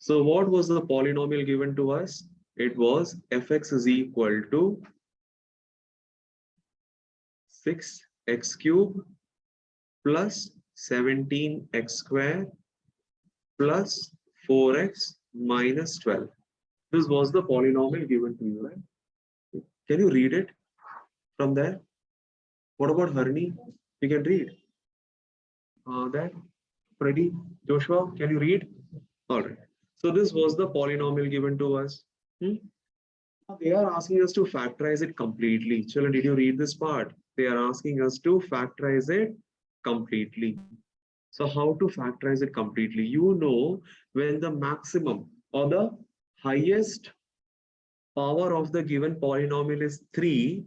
So what was the polynomial given to us? It was fx is equal to 6x cube plus 17x square plus 4x minus 12. This was the polynomial given to you, right? Can you read it from there? What about Harni? You can read. That Freddy, Joshua, can you read? All right. So this was the polynomial given to us. Hmm? They are asking us to factorize it completely. Children, did you read this part? They are asking us to factorize it completely. So how to factorize it completely? You know, when the maximum or the highest power of the given polynomial is 3,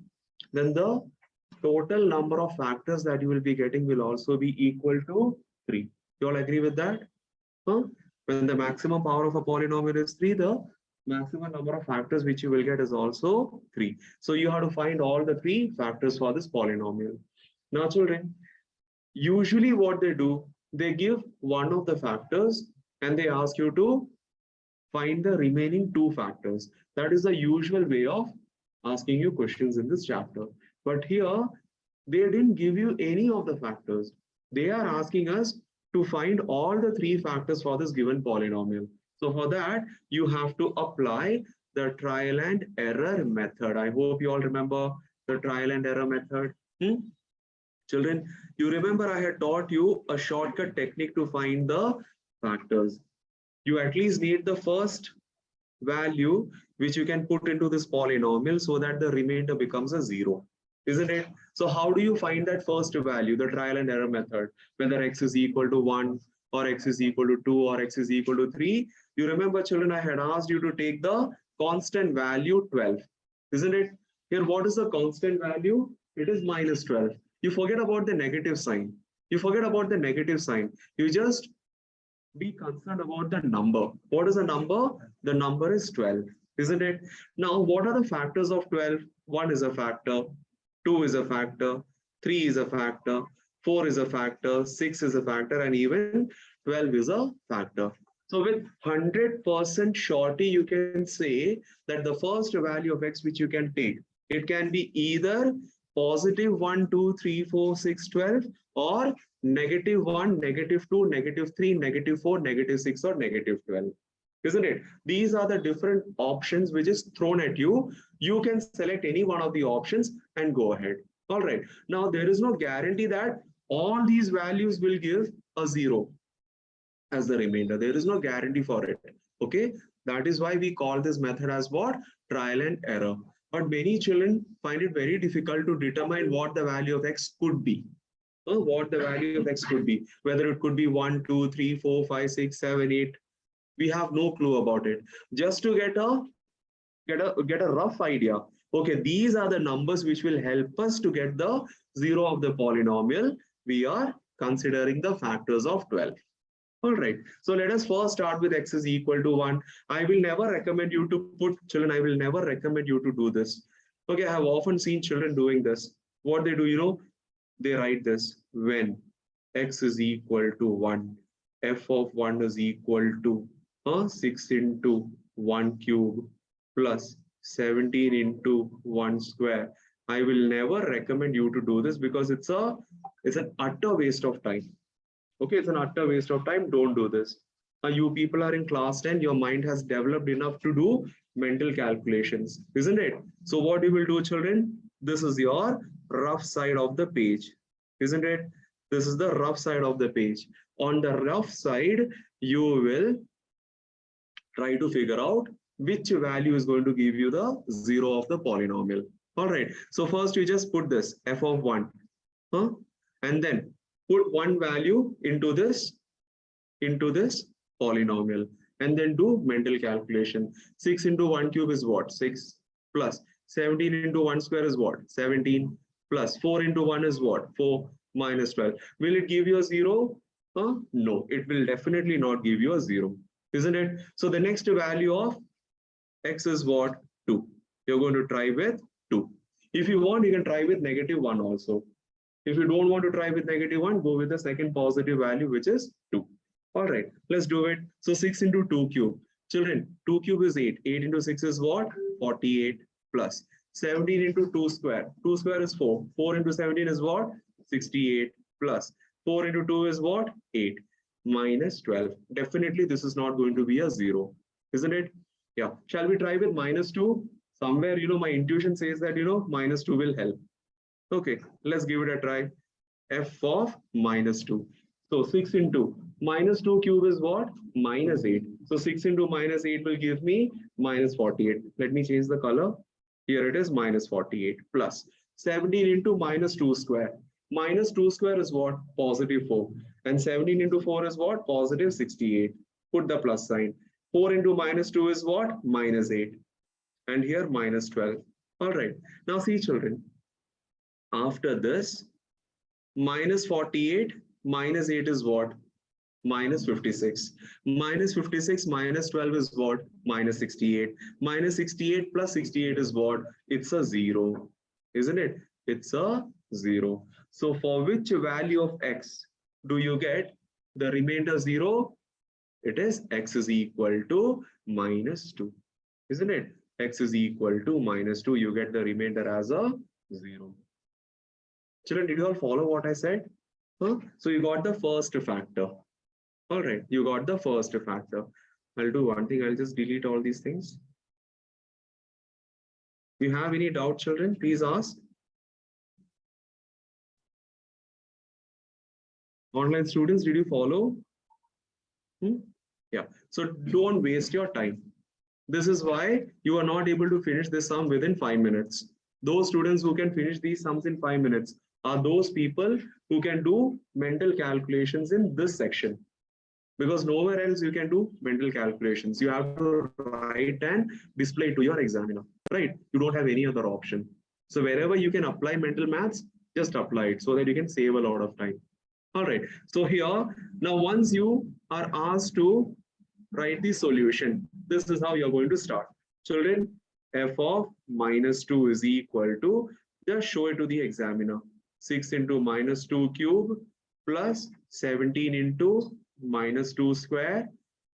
then the total number of factors that you will be getting will also be equal to 3. You all agree with that? Huh? When the maximum power of a polynomial is 3, the maximum number of factors which you will get is also 3. So you have to find all the 3 factors for this polynomial. Now children, usually what they do, they give one of the factors and they ask you to find the remaining 2 factors. That is the usual way of asking you questions in this chapter. But here, they didn't give you any of the factors. They are asking us to find all the 3 factors for this given polynomial. So for that, you have to apply the trial and error method. I hope you all remember the trial and error method. Children, you remember I had taught you a shortcut technique to find the factors. You at least need the first value which you can put into this polynomial so that the remainder becomes a 0, isn't it? So how do you find that first value, the trial and error method, whether x is equal to 1 or x is equal to 2 or x is equal to 3? You remember children, I had asked you to take the constant value 12, isn't it? Here, what is the constant value? It is minus 12. You forget about the negative sign. You forget about the negative sign. You just be concerned about the number. What is the number? The number is 12, isn't it? Now, what are the factors of 12? 1 is a factor, 2 is a factor, 3 is a factor, 4 is a factor, 6 is a factor, and even 12 is a factor. So with 100% surety, you can say that the first value of x which you can take, it can be either positive 1, 2, 3, 4, 6, 12, or negative 1, negative 2, negative 3, negative 4, negative 6, or negative 12. Isn't it? These are the different options which is thrown at you. You can select any one of the options and go ahead. All right. Now, there is no guarantee that all these values will give a 0 as the remainder. There is no guarantee for it. Okay. That is why we call this method as what? Trial and error. But many children find it very difficult to determine what the value of x could be. What the value of x could be, whether it could be 1, 2, 3, 4, 5, 6, 7, 8. We have no clue about it. Just to get a rough idea. Okay, these are the numbers which will help us to get the 0 of the polynomial. We are considering the factors of 12. All right. So let us first start with x is equal to 1. I will never recommend you to put, children, I will never recommend you to do this. Okay, I have often seen children doing this. What they do, they write this: when x is equal to 1, f of 1 is equal to 6 into 1 cube plus 17 into 1 square. I will never recommend you to do this because it's an utter waste of time. Okay, it's an utter waste of time. Don't do this. You people are in class 10, your mind has developed enough to do mental calculations, isn't it? So what you will do, children, this is your rough side of the page, isn't it? This is the rough side of the page. On the rough side, you will try to figure out which value is going to give you the 0 of the polynomial. All right. So first you just put this f of 1, and then put one value into this polynomial, and then do mental calculation. 6 into 1 cube is what? 6 plus 17 into 1 square is what? 17 plus 4 into 1 is what? 4 minus 12. Will it give you a 0? No, it will definitely not give you a 0, isn't it? So the next value of x is what? 2. You're going to try with 2. If you want, you can try with negative 1 also. If you don't want to try with negative 1, go with the second positive value, which is 2. All right, let's do it. So 6 into 2 cube. Children, 2 cube is 8. 8 into 6 is what? 48 plus 17 into 2 square. 2 square is 4. 4 into 17 is what? 68 plus 4 into 2 is what? 8 minus 12. Definitely this is not going to be a 0, isn't it? Yeah. Shall we try with minus 2? Somewhere, my intuition says that, minus 2 will help. Okay, let's give it a try. F of minus 2. So 6 into minus 2 cube is what? Minus 8. So 6 into minus 8 will give me minus 48. Let me change the color. Here it is minus 48 plus 17 into minus 2 square. Minus 2 square is what? Positive 4. And 17 into 4 is what? Positive 68. Put the plus sign. 4 into minus 2 is what? Minus 8. And here minus 12. All right. Now see children. After this, minus 48 minus 8 is what? Minus 56. Minus 56 minus 12 is what? Minus 68. Minus 68 plus 68 is what? It's a 0. Isn't it? It's a 0. So for which value of x do you get the remainder 0? It is x is equal to minus 2. Isn't it? X is equal to minus 2. You get the remainder as a 0. Children, did you all follow what I said? Huh? So you got the first factor. All right, you got the first factor. I'll do one thing. I'll just delete all these things. If you have any doubt, children, please ask. Online students, did you follow? Yeah. So don't waste your time. This is why you are not able to finish this sum within 5 minutes. Those students who can finish these sums in 5 minutes are those people who can do mental calculations in this section. Because nowhere else you can do mental calculations. You have to write and display to your examiner, right? You don't have any other option. So wherever you can apply mental maths, just apply it so that you can save a lot of time. All right. So here, now once you are asked to write the solution, this is how you're going to start. Children, f of minus 2 is equal to, just show it to the examiner. 6 into minus 2 cube plus 17 into minus 2 square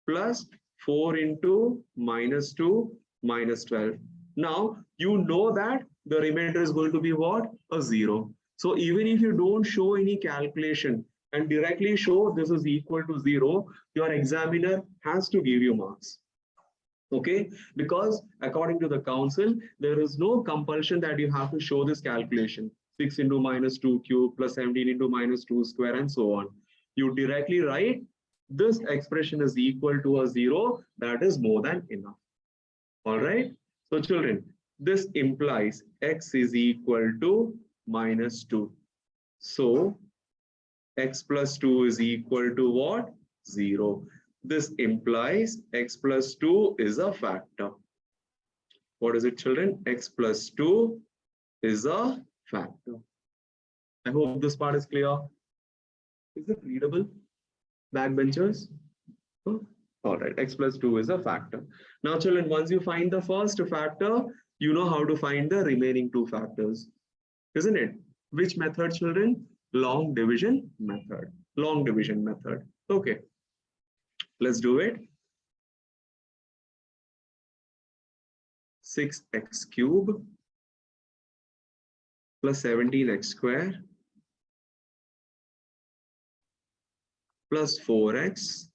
plus 4 into minus 2 minus 12. Now, you know that the remainder is going to be what? A 0. So even if you don't show any calculation and directly show this is equal to 0, your examiner has to give you marks. Okay, because according to the council, there is no compulsion that you have to show this calculation. 6 into minus 2 cube plus 17 into minus 2 square and so on. You directly write this expression is equal to a 0. That is more than enough. All right. So children, this implies x is equal to minus 2. So x plus 2 is equal to what? 0. This implies x plus 2 is a factor. What is it, children? X plus 2 is a factor. I hope this part is clear. Is it readable? Backbenchers? All right, x plus 2 is a factor. Now, children, once you find the first factor, you know how to find the remaining two factors, isn't it? Which method, children? Long division method. Long division method. Okay, let's do it. 6x cube plus 17x square plus 4x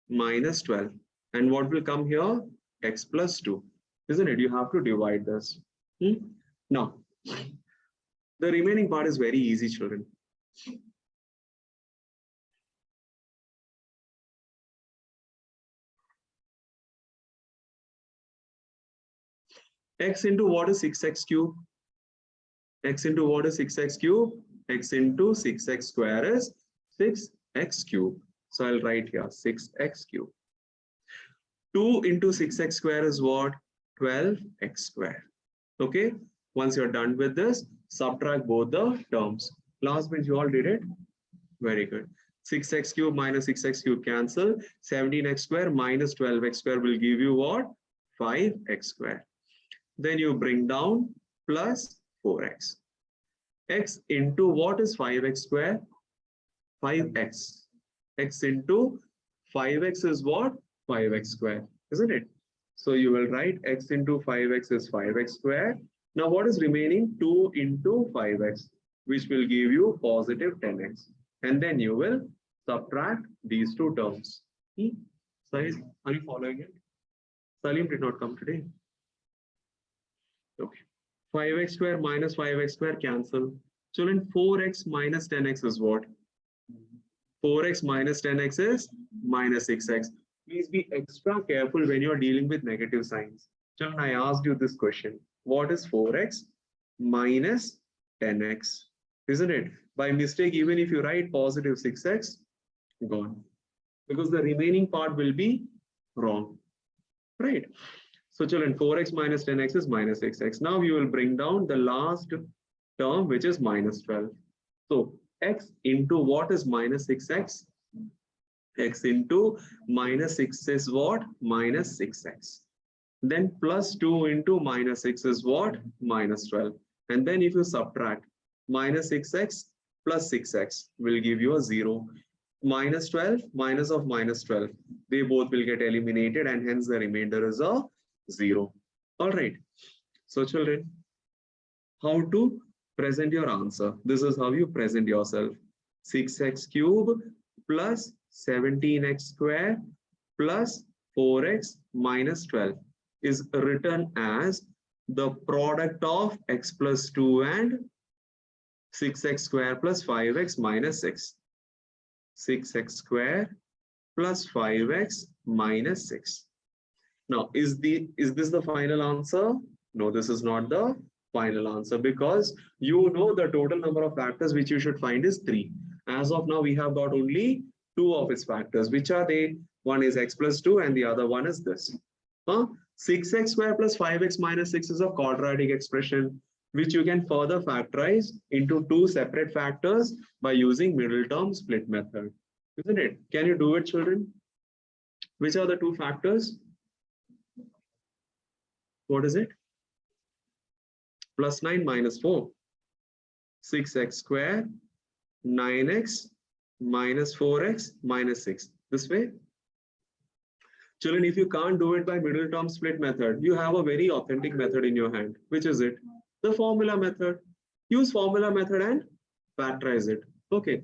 minus 12. And what will come here? X plus 2. Isn't it? You have to divide this. Now, the remaining part is very easy, children. X into what is 6x cube? X into what is 6x cube? X into 6x square is 6x cube. So I'll write here 6x cube. 2 into 6x square is what? 12x square. Okay. Once you're done with this, subtract both the terms. Last bench, you all did it? Very good. 6x cube minus 6x cube cancel. 17x square minus 12x square will give you what? 5x square. Then you bring down plus 4x. X into what is 5x square? 5x. X into 5x is what? 5x square, isn't it? So you will write x into 5x is 5x square. Now what is remaining? 2 into 5x, which will give you positive 10x. And then you will subtract these two terms. Sahil, are you following it? Salim did not come today. Okay. 5x square minus 5x square cancel. Children, 4x minus 10x is what? 4x minus 10x is minus 6x. Please be extra careful when you're dealing with negative signs. Children, I asked you this question. What is 4x minus 10x? Isn't it? By mistake, even if you write positive 6x, gone. Because the remaining part will be wrong. Right? So children, 4x minus 10x is minus 6x. Now you will bring down the last term, which is minus 12. So x into what is minus 6x? X into minus 6 is what? Minus 6x. Then plus 2 into minus 6 is what? Minus 12. And then if you subtract minus 6x plus 6x will give you a 0. Minus 12 minus of minus 12. They both will get eliminated and hence the remainder is a 0. All right. So children, how to present your answer? This is how you present yourself. 6x cube plus 17x square plus 4x minus 12 is written as the product of x plus 2 and 6x square plus 5x minus 6. 6x square plus 5x minus 6. Now, is this the final answer? No, this is not the final answer because you know the total number of factors which you should find is 3. As of now, we have got only 2 of its factors. Which are they? One is x plus 2 and the other one is this. 6x square plus 5x minus 6 is a quadratic expression which you can further factorize into 2 separate factors by using middle term split method. Isn't it? Can you do it, children? Which are the 2 factors? What is it? Plus 9 minus 4. 6x square, 9x minus 4x minus 6. This way. Children, if you can't do it by middle term split method, you have a very authentic method in your hand. Which is it? The formula method. Use formula method and factorize it. Okay.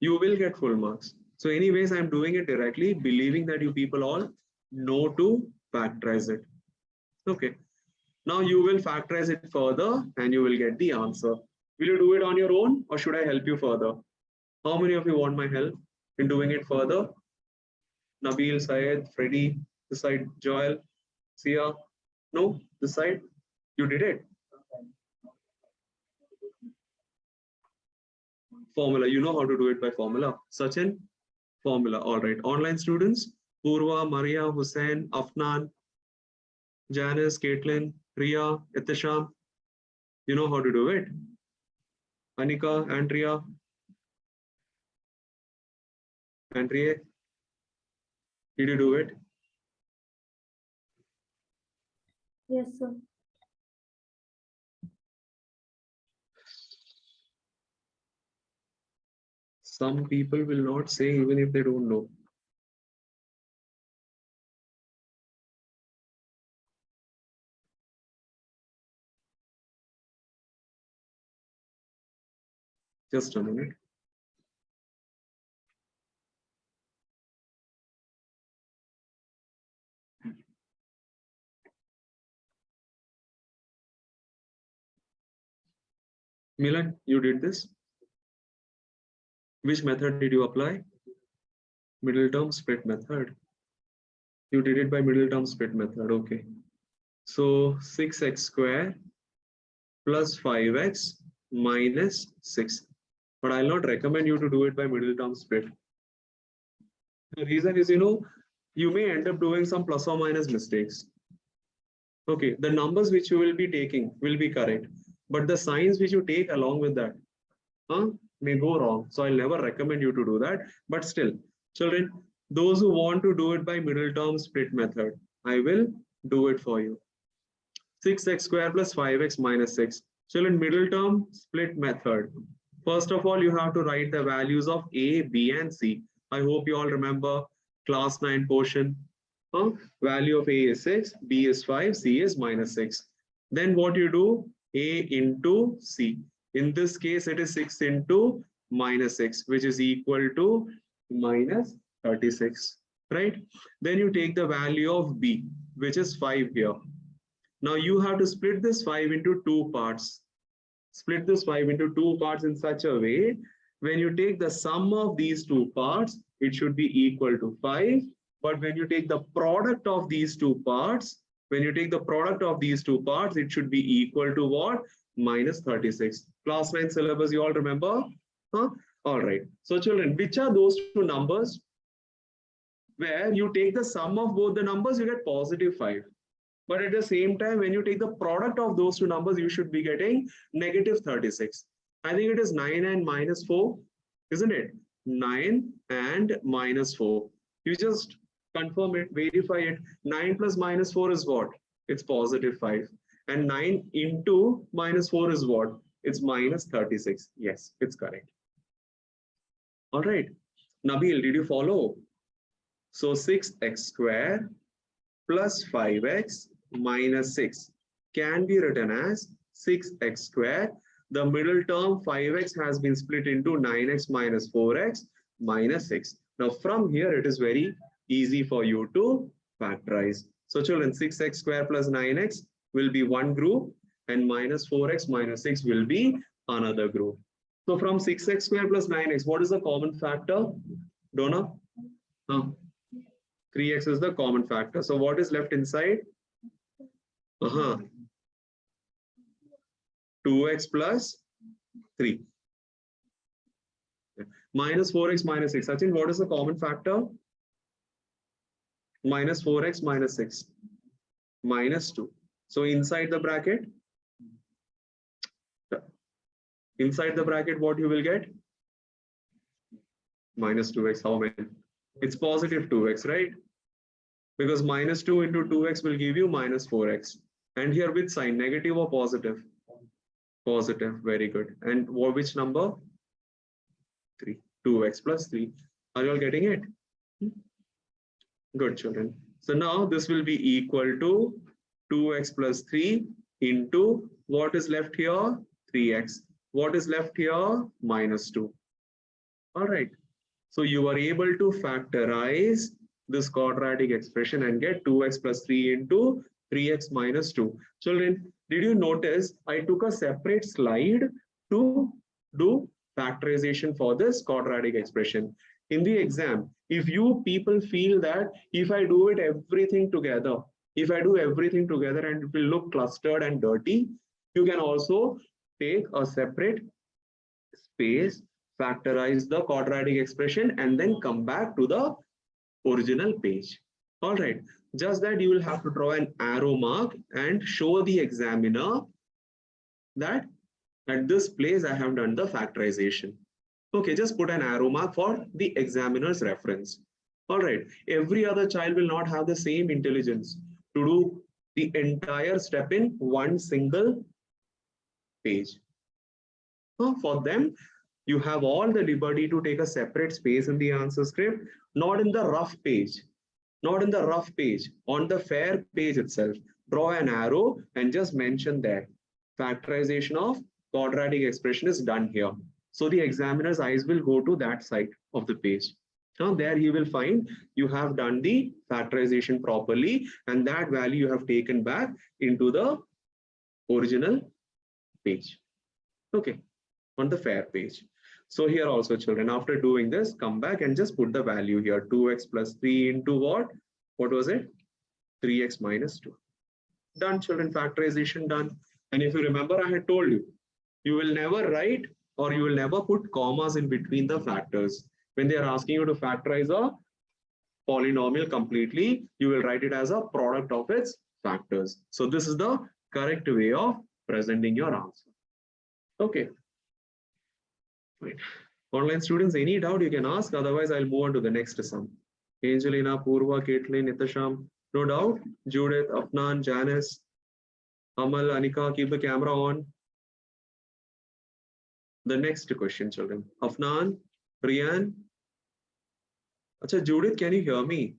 You will get full marks. So anyways, I'm doing it directly, believing that you people all know to factorize it. Okay. Now you will factorize it further and you will get the answer. Will you do it on your own or should I help you further? How many of you want my help in doing it further? Nabil, Syed, Freddy, this side, Joel, Sia. No, this side. You did it. Formula. You know how to do it by formula. Sachin, formula. All right. Online students, Purva, Maria, Hussein, Afnan, Janice, Caitlin, Priya, Itisham. You know how to do it. Anika, Andrea, Andrea. Did you do it? Yes, sir. Some people will not say even if they don't know. Just a minute. Milan, you did this? Which method did you apply? Middle term split method. You did it by middle term split method. Okay. So 6x square plus 5x minus 6. But I'll not recommend you to do it by middle term split. The reason is, you may end up doing some plus or minus mistakes. Okay, the numbers which you will be taking will be correct, but the signs which you take along with that may go wrong. So I'll never recommend you to do that. But still, children, those who want to do it by middle term split method, I will do it for you. 6x square plus 5x minus 6. Children, middle term split method. First of all, you have to write the values of A, B, and C. I hope you all remember class 9 portion. Value of A is 6, B is 5, C is minus 6. Then what you do? A into C. In this case, it is 6 into minus 6, which is equal to minus 36, right? Then you take the value of B, which is 5 here. Now you have to split this 5 into two parts. Split this 5 into two parts in such a way, when you take the sum of these two parts, it should be equal to 5. But when you take the product of these two parts, it should be equal to what? Minus 36. Class 9 syllabus, you all remember? Huh? All right. So children, which are those two numbers where you take the sum of both the numbers, you get positive 5. But at the same time, when you take the product of those two numbers, you should be getting negative 36. I think it is 9 and minus 4, isn't it? 9 and minus 4. You just confirm it, verify it. 9 plus minus 4 is what? It's positive 5. And 9 into minus 4 is what? It's minus 36. Yes, it's correct. All right. Nabil, did you follow? So 6x square plus 5x minus 6 can be written as 6x square. The middle term 5x has been split into 9x minus 4x minus 6. Now from here it is very easy for you to factorize. So children, 6x square plus 9x will be one group and minus 4x minus 6 will be another group. So from 6x square plus 9x, what is the common factor? Donna? 3x is the common factor. So what is left inside? 2x plus 3. Minus 4x minus 6. Sachin, what is the common factor? Minus 4x minus 6. Minus 2. So inside the bracket, what you will get? Minus 2x. How many? It's positive 2x, right? Because minus 2 into 2x will give you minus 4x. And here which sign? Negative or positive? Positive. Very good. And which number? 3. 2x plus 3. Are you all getting it? Good, children. So now this will be equal to 2x plus 3 into what is left here? 3x. What is left here? Minus 2. All right. So you are able to factorize this quadratic expression and get 2x plus 3 into 3x minus 2. Children, did you notice I took a separate slide to do factorization for this quadratic expression? In the exam, if you people feel that if I do everything together and it will look clustered and dirty, you can also take a separate space, factorize the quadratic expression and then come back to the original page. All right, just that you will have to draw an arrow mark and show the examiner that at this place I have done the factorization. Okay, just put an arrow mark for the examiner's reference. All right, every other child will not have the same intelligence to do the entire step in one single page. For them, you have all the liberty to take a separate space in the answer script, not in the rough page, on the fair page itself. Draw an arrow and just mention there. Factorization of quadratic expression is done here. So the examiner's eyes will go to that side of the page. Now there he will find you have done the factorization properly and that value you have taken back into the original page. Okay, on the fair page. So here also children, after doing this, come back and just put the value here. 2x plus 3 into what? What was it? 3x minus 2. Done children, factorization done. And if you remember, I had told you, you will never write or you will never put commas in between the factors. When they are asking you to factorize a polynomial completely, you will write it as a product of its factors. So this is the correct way of presenting your answer. Okay. Right. Online students, any doubt you can ask, otherwise I'll move on to the next sum. Angelina, Purva, Caitlin, Nitasham, no doubt. Judith, Afnan, Janice, Amal, Anika, keep the camera on. The next question, children. Afnan, Rian, Acha, Judith, can you hear me?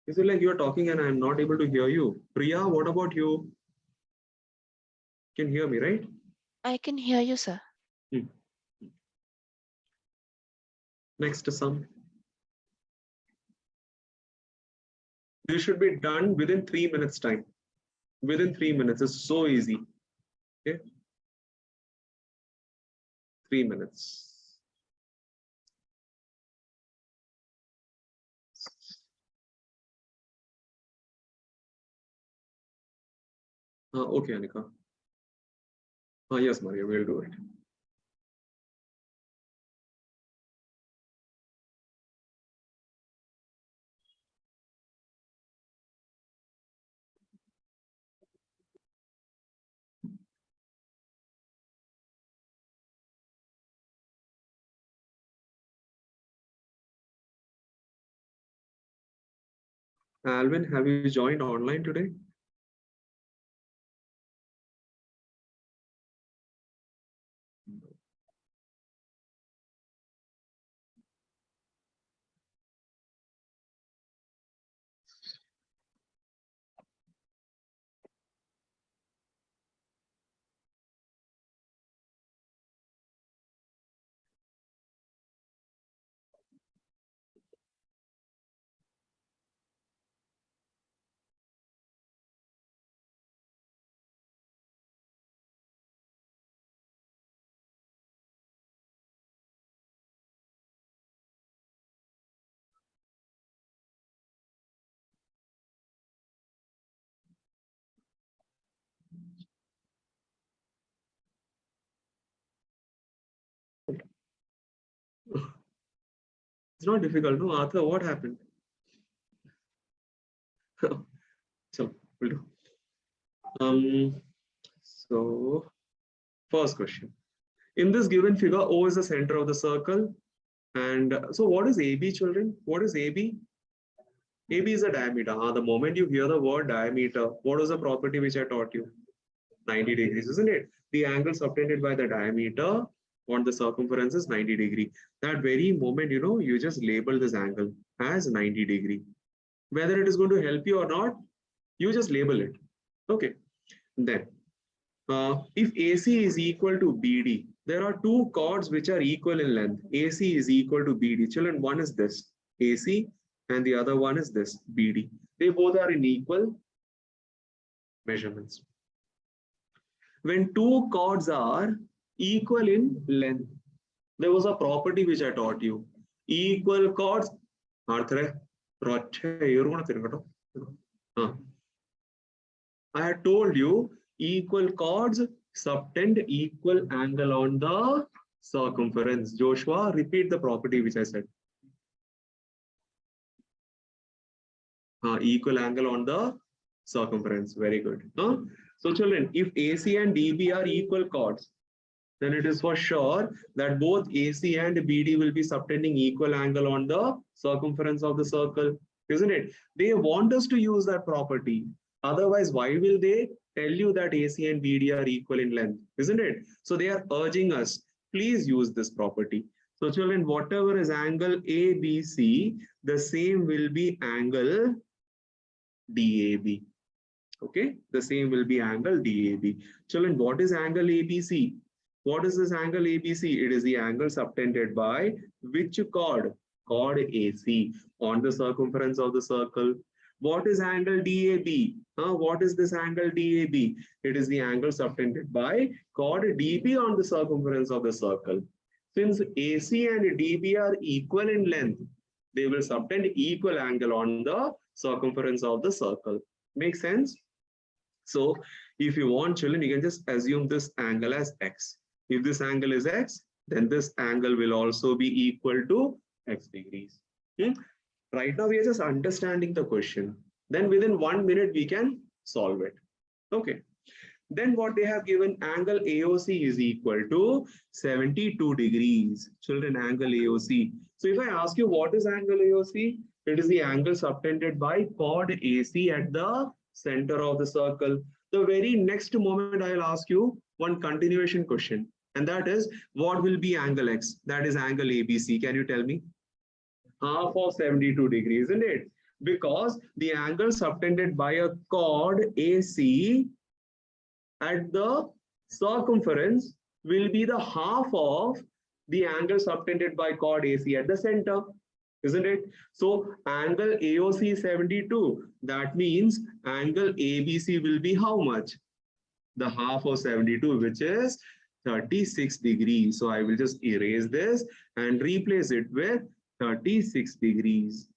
Is it like you're talking and I'm not able to hear you? Priya, what about you? Can hear me, right? I can hear you, sir. Hmm. Next sum. This should be done within 3 minutes time. Within 3 minutes. It's so easy. Okay. 3 minutes. Okay, Anika. Yes, Maria, we'll do it. Alvin, have you joined online today? It's not difficult, no? Arthur, what happened? So, we'll do. So, first question. In this given figure, O is the center of the circle. And so what is AB, children? What is AB? AB is a diameter. The moment you hear the word diameter, what was the property which I taught you? 90 degrees, isn't it? The angle subtended by the diameter on the circumference is 90 degree. That very moment, you just label this angle as 90 degree. Whether it is going to help you or not, you just label it. Okay. Then, if AC is equal to BD, there are two chords which are equal in length. AC is equal to BD. Children, one is this, AC, and the other one is this, BD. They both are in equal measurements. When two chords are equal in length, there was a property which I taught you. Equal chords. I had told you equal chords subtend equal angle on the circumference. Joshua, repeat the property which I said. Equal angle on the circumference. Very good. So children, if AC and DB are equal chords, then it is for sure that both AC and BD will be subtending equal angle on the circumference of the circle, isn't it? They want us to use that property. Otherwise, why will they tell you that AC and BD are equal in length, isn't it? So they are urging us, please use this property. So children, whatever is angle ABC, the same will be angle DAB. Okay, the same will be angle DAB. Children, what is angle ABC? What is this angle ABC? It is the angle subtended by which chord? Chord AC on the circumference of the circle. What is angle DAB? What is this angle DAB? It is the angle subtended by chord DB on the circumference of the circle. Since AC and DB are equal in length, they will subtend equal angle on the circumference of the circle. Make sense? So if you want, children, you can just assume this angle as x. If this angle is x, then this angle will also be equal to x degrees. Right now, we are just understanding the question. Then within 1 minute, we can solve it. Okay. Then what they have given, angle AOC is equal to 72 degrees. Children, angle AOC. So if I ask you what is angle AOC, it is the angle subtended by chord AC at the center of the circle. The very next moment I'll ask you one continuation question, and that is, what will be angle X? That is angle ABC. Can you tell me? half of 72 degrees, isn't it? Because the angle subtended by a chord AC at the circumference will be the half of the angle subtended by chord AC at the center, isn't it? So angle AOC is 72. That means angle ABC will be how much? The half of 72, which is 36 degrees. So I will just erase this and replace it with 36 degrees.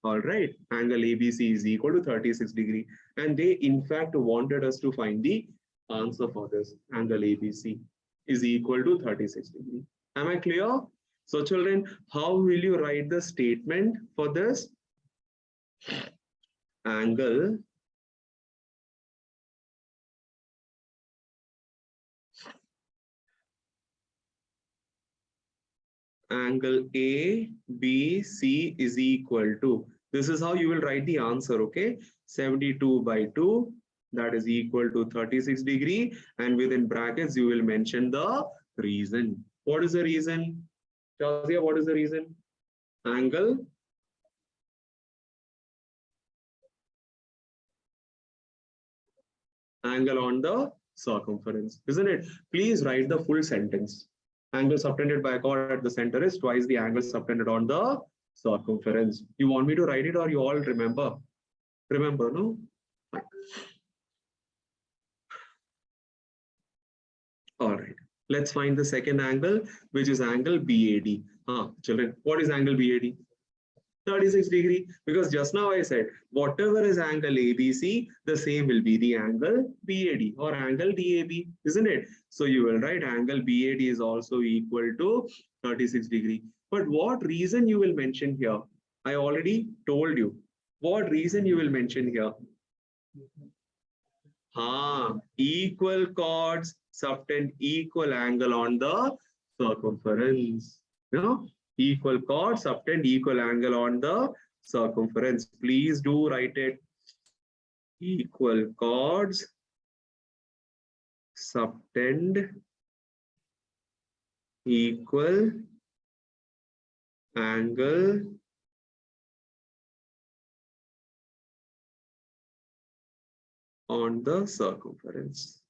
All right, angle ABC is equal to 36 degree. And they in fact wanted us to find the answer for this. Angle ABC is equal to 36 degree. Am I clear? So children, how will you write the statement for this? Angle ABC is equal to, this is how you will write the answer, okay? 72 by 2, that is equal to 36 degree, and within brackets you will mention the reason. What is the reason? Shazia, what is the reason? Angle on the circumference, isn't it? Please write the full sentence. Angle subtended by a chord at the center is twice the angle subtended on the circumference. You want me to write it or you all remember? Remember, no? Fine. All right. Let's find the second angle, which is angle BAD. Children, what is angle BAD? 36 degree, because just now I said whatever is angle ABC, the same will be the angle BAD or angle DAB, isn't it? So you will write angle BAD is also equal to 36 degree. But what reason you will mention here? I already told you. What reason you will mention here? Equal chords subtend equal angle on the circumference. You know? Equal chords subtend equal angle on the circumference. Please do write it. Equal chords subtend equal angle on the circumference.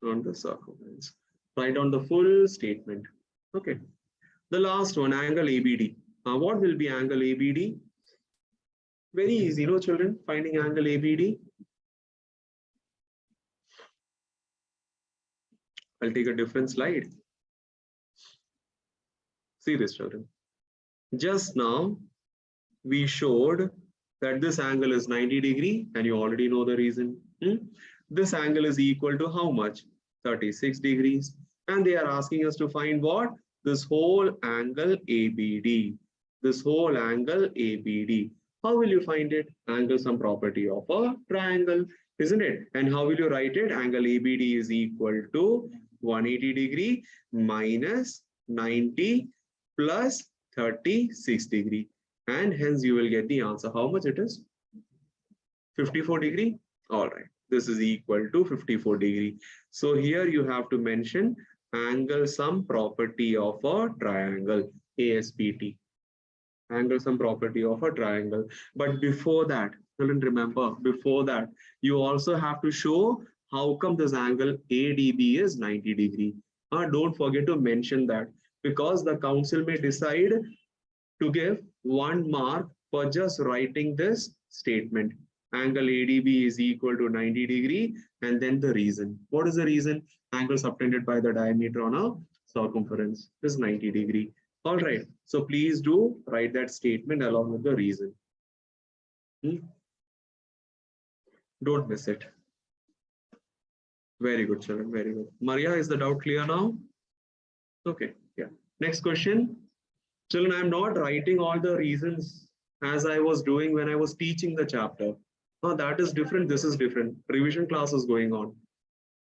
On the circumference. Write down the full statement. Okay. The last one, angle ABD. What will be angle ABD? Very easy, no children, finding angle ABD. I'll take a different slide. See this, children. Just now, we showed that this angle is 90 degree, and you already know the reason. This angle is equal to how much? 36 degrees. And they are asking us to find what? This whole angle ABD. This whole angle ABD. How will you find it? Angle some property of a triangle, isn't it? And how will you write it? Angle ABD is equal to 180 degree minus 90 plus 36 degree. And hence you will get the answer. How much it is? 54 degree. All right. This is equal to 54 degree. So here you have to mention angle sum property of a triangle, ASPT. Angle sum property of a triangle. But before that, remember, before that, you also have to show how come this angle ADB is 90 degree. Don't forget to mention that, because the council may decide to give 1 mark for just writing this statement. Angle ADB is equal to 90 degree, and then the reason. What is the reason? Angle subtended by the diameter on a circumference is 90 degree. All right. So please do write that statement along with the reason. Don't miss it. Very good, children. Very good. Maria, is the doubt clear now? Okay. Yeah. Next question. Children, I'm not writing all the reasons as I was doing when I was teaching the chapter. That is different. This is different. Revision class is going on.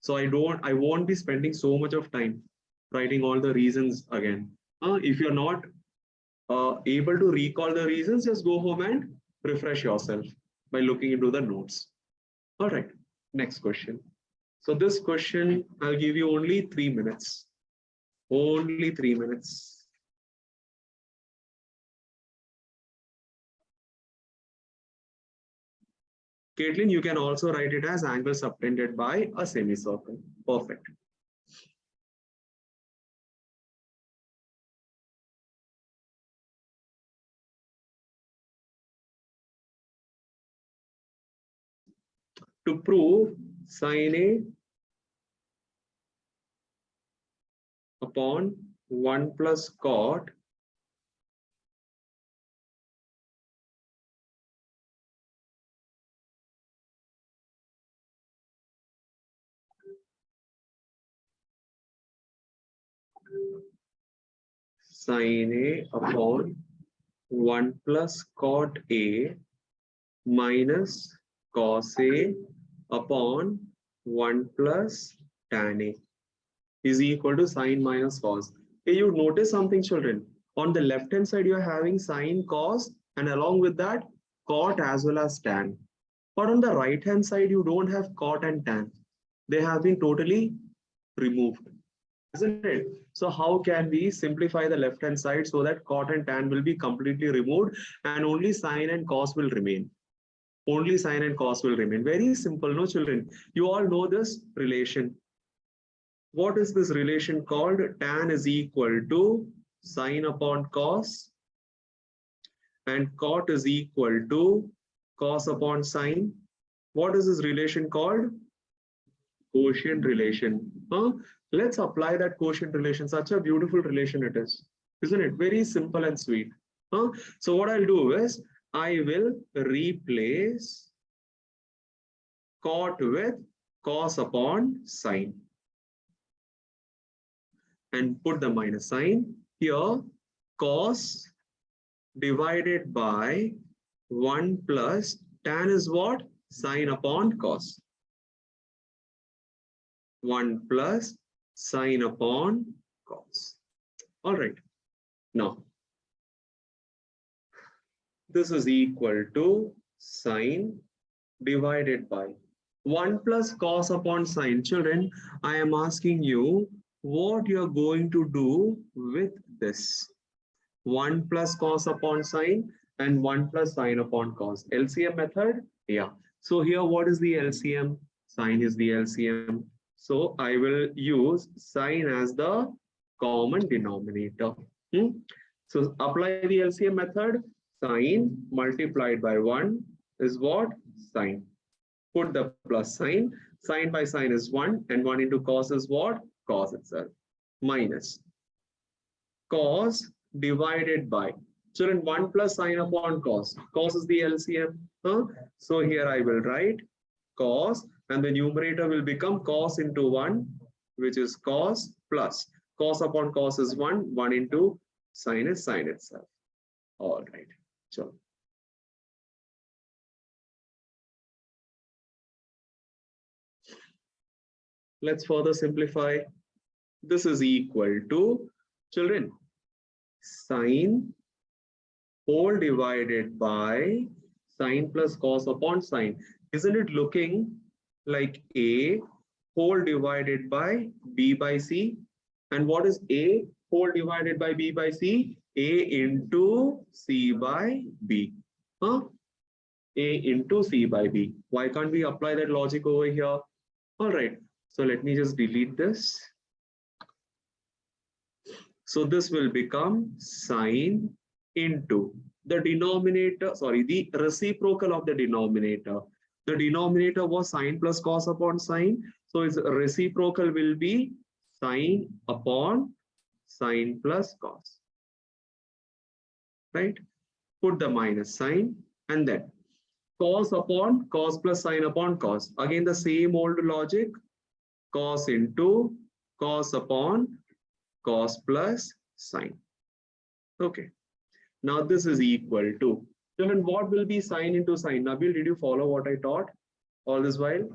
So I won't be spending so much of time writing all the reasons again. If you're not able to recall the reasons, just go home and refresh yourself by looking into the notes. All right. Next question. So this question, I'll give you only 3 minutes. Only 3 minutes. Caitlin, you can also write it as angle subtended by a semicircle. Perfect. To prove sin A upon 1 plus cot sin A upon 1 plus cot A minus cos A upon 1 plus tan A is equal to sine minus cos. Okay, you notice something, children. On the left hand side, you are having sine, cos, and along with that, cot as well as tan. But on the right hand side, you don't have cot and tan. They have been totally removed, isn't it? So how can we simplify the left hand side so that cot and tan will be completely removed and only sine and cos will remain? Only sine and cos will remain. Very simple, no children? You all know this relation. What is this relation called? Tan is equal to sine upon cos and cot is equal to cos upon sine. What is this relation called? Quotient relation. Let's apply that quotient relation. Such a beautiful relation it is, isn't it? Very simple and sweet. So what I'll do is I will replace cot with cos upon sine and put the minus sign here. Cos divided by 1 plus tan is what? Sine upon cos. 1 plus sine upon cos. All right. Now, this is equal to sine divided by 1 plus cos upon sine. Children, I am asking you what you are going to do with this. 1 plus cos upon sine and 1 plus sine upon cos. LCM method? Yeah. So here what is the LCM? Sine is the LCM. So I will use sine as the common denominator. So apply the LCM method. Sine multiplied by 1 is what? Sine. Put the plus sign. Sine by sine is 1 and 1 into cos is what? Cos itself. Minus cos divided by, children, 1 plus sine upon cos. Cos is the LCM. So here I will write cos and the numerator will become cos into 1, which is cos, plus cos upon cos is 1, 1 into sine is sine itself. All right. So let's further simplify. This is equal to, children, sine whole divided by sine plus cos upon sine. Isn't it looking like A whole divided by B by C? And what is A whole divided by B by C? A into C by B. A into C by B. Why can't we apply that logic over here? All right. So let me just delete this. So this will become sine into the denominator, sorry, the reciprocal of the denominator. The denominator was sine plus cos upon sine. So its reciprocal will be sine upon sine plus cos. Right? Put the minus sign and then cos upon cos plus sine upon cos. Again, the same old logic. Cos into cos upon cos plus sine. Okay. Now this is equal to, then what will be sine into sine? Nabil, did you follow what I taught all this while?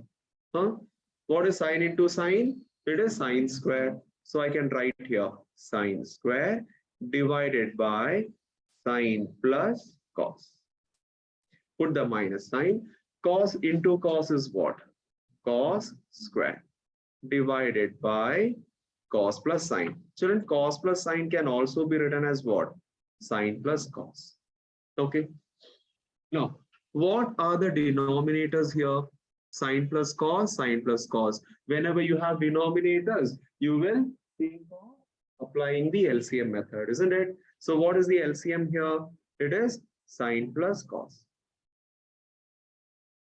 What is sine into sine? It is sine square. So I can write here sine square divided by sine plus cos. Put the minus sign. Cos into cos is what? Cos square divided by cos plus sine. Children, cos plus sine can also be written as what? Sine plus cos. Okay. Now, what are the denominators here? Sine plus cos, sine plus cos. Whenever you have denominators, you will think of applying the LCM method, isn't it? So what is the LCM here? It is sine plus cos.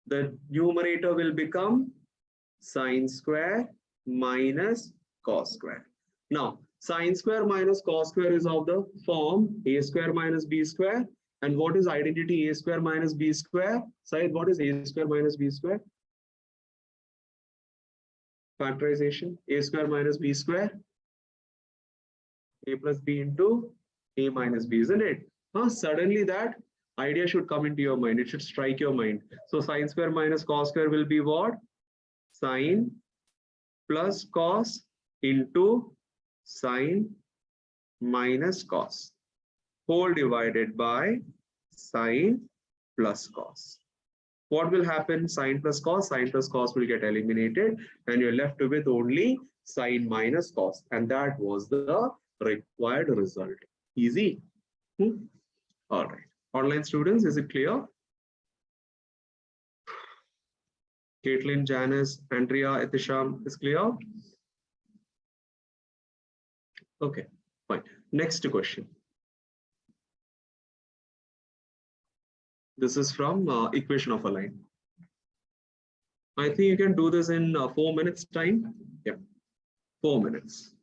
The numerator will become sine square minus cos square. Now, sine square minus cos square is of the form a square minus b square. And what is identity a square minus b square? Syed, what is a square minus b square? Factorization, a square minus b square. A plus b into a minus b, isn't it? Suddenly that idea should come into your mind. It should strike your mind. So sine square minus cos square will be what? Sine plus cos into sine minus cos, whole divided by sine plus cos. What will happen? Sine plus cos will get eliminated, and you're left with only sine minus cos, and that was the required result. Easy. All right. Online students, is it clear? Caitlin, Janice, Andrea, Etisham, is clear? Okay, fine. Next question. This is from equation of a line. I think you can do this in 4 minutes time. Yeah, 4 minutes.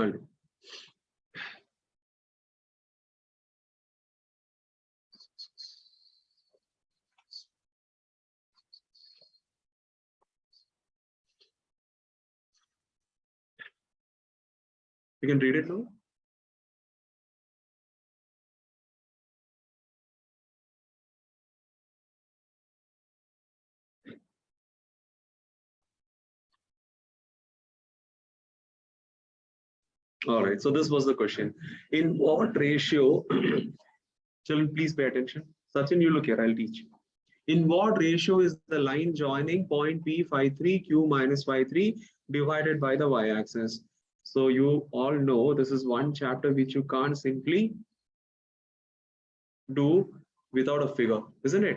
I'll do. You can read it now. All right, so this was the question. In what ratio, children, please pay attention. Sachin, you look here, I'll teach. In what ratio is the line joining point P phi 3 Q minus phi 3 divided by the y-axis? So you all know this is one chapter which you can't simply do without a figure, isn't it?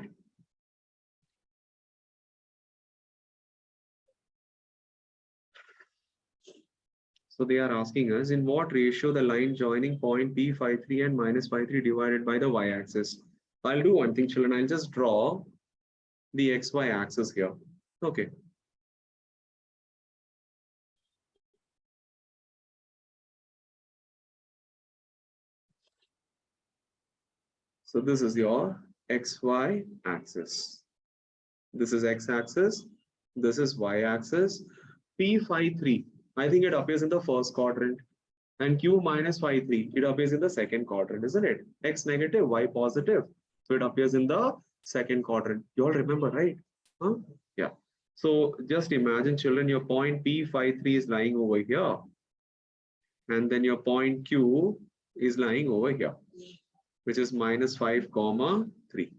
So they are asking us in what ratio the line joining point P phi 3 and minus phi 3 divided by the y-axis. I'll do one thing, children. I'll just draw the xy axis here. Okay. So this is your xy axis. This is x-axis. This is y-axis. P phi 3. I think it appears in the first quadrant. And Q minus phi 3, it appears in the second quadrant, isn't it? X negative, Y positive. So it appears in the second quadrant. You all remember, right? Huh? Yeah. So just imagine, children, your point P phi 3 is lying over here. And then your point Q is lying over here, which is minus 5, 3.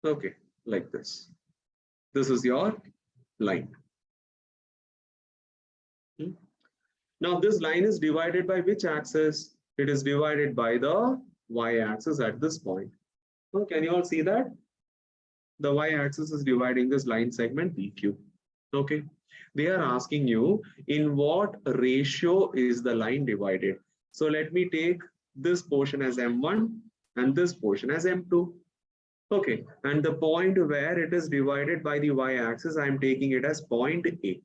Okay, like this. This is your line. Now this line is divided by which axis? It is divided by the y-axis at this point. So can you all see that? The y-axis is dividing this line segment PQ. Okay. They are asking you in what ratio is the line divided. So let me take this portion as M1 and this portion as M2. Okay. And the point where it is divided by the y-axis, I am taking it as point A.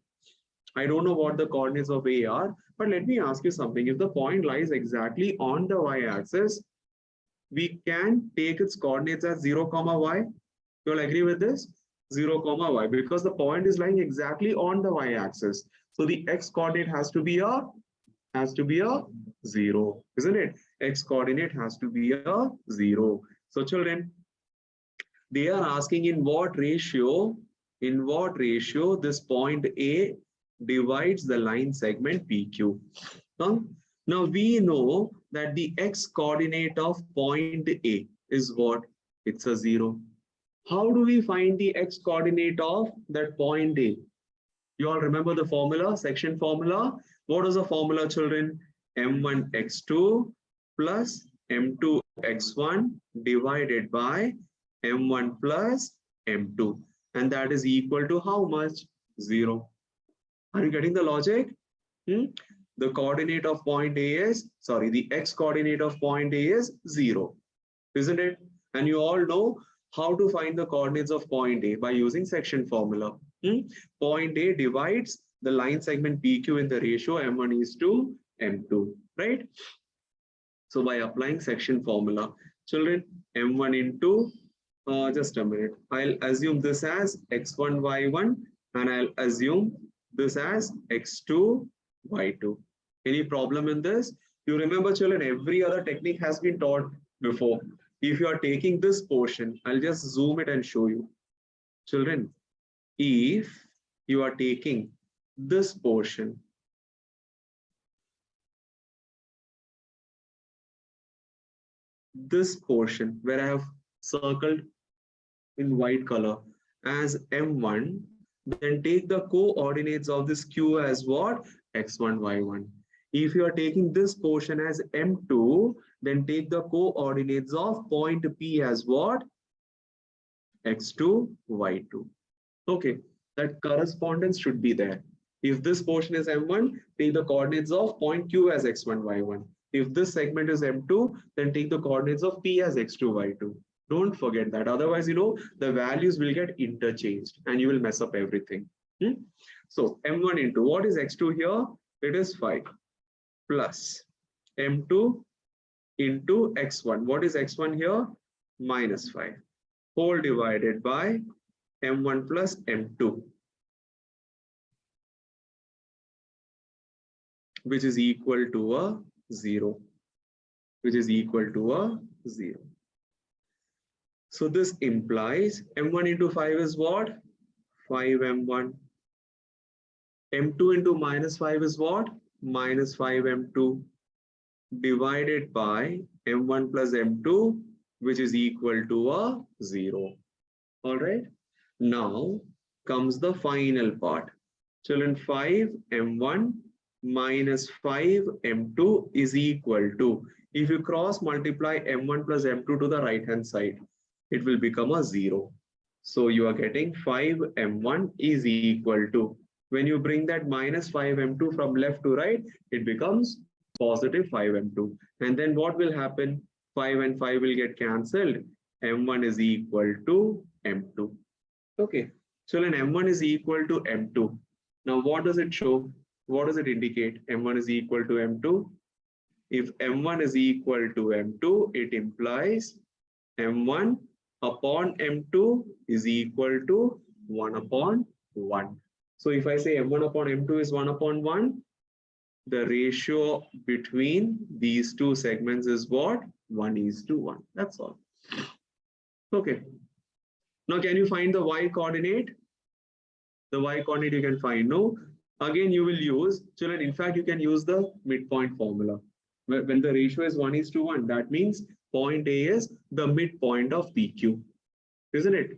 I don't know what the coordinates of A are, but let me ask you something. If the point lies exactly on the y-axis, we can take its coordinates as 0, y. You'll agree with this? 0, y, because the point is lying exactly on the y-axis. So the x coordinate has to be a 0, isn't it? X coordinate has to be a 0. So children, they are asking in what ratio this point A divides the line segment PQ. Now we know that the x coordinate of point A is what? It's a 0. How do we find the x coordinate of that point A? You all remember the formula, section formula? What is the formula, children? M1 x2 plus M2 x1 divided by M1 plus M2. And that is equal to how much? 0. Are you getting the logic? The coordinate of point A is, sorry, the x coordinate of point A is 0, isn't it? And you all know how to find the coordinates of point A by using section formula. Point A divides the line segment PQ in the ratio M1 is to M2, right? So by applying section formula, children, M1 into, just a minute, I'll assume this as X1, Y1, and I'll assume this as X2, Y2. Any problem in this? You remember, children, every other technique has been taught before. If you are taking this portion, I'll just zoom it and show you. Children, if you are taking this portion, where I have circled in white color as M1, then take the coordinates of this Q as what? X1, Y1. If you are taking this portion as M2, then take the coordinates of point P as what? X2, Y2. Okay, that correspondence should be there. If this portion is M1, take the coordinates of point Q as X1, Y1. If this segment is M2, then take the coordinates of P as X2, Y2. Don't forget that. Otherwise, the values will get interchanged and you will mess up everything. So M1 into, what is X2 here? It is 5 plus M2 into X1. What is X1 here? Minus 5 whole divided by M1 plus M2, which is equal to a 0, So this implies M1 into 5 is what? 5M1. M2 into minus 5 is what? Minus 5M2 divided by M1 plus M2, which is equal to a 0. All right. Now comes the final part. Children, 5M1 minus 5M2 is equal to, if you cross multiply M1 plus M2 to the right hand side, it will become a 0. So you are getting 5M1 is equal to, when you bring that minus 5M2 from left to right, it becomes positive 5M2. And then what will happen? 5 and 5 will get cancelled. M1 is equal to M2. Okay. So when M1 is equal to M2, now what does it show? What does it indicate? M1 is equal to M2. If M1 is equal to M2, it implies M1 upon M2 is equal to 1 upon 1. So if I say M1 upon M2 is 1 upon 1, the ratio between these two segments is what? 1:1. That's all. Okay. Now can you find the y coordinate? The y coordinate you can find. No. Again, you will use, children, in fact, you can use the midpoint formula. When the ratio is 1:1, that means point A is the midpoint of PQ. Isn't it?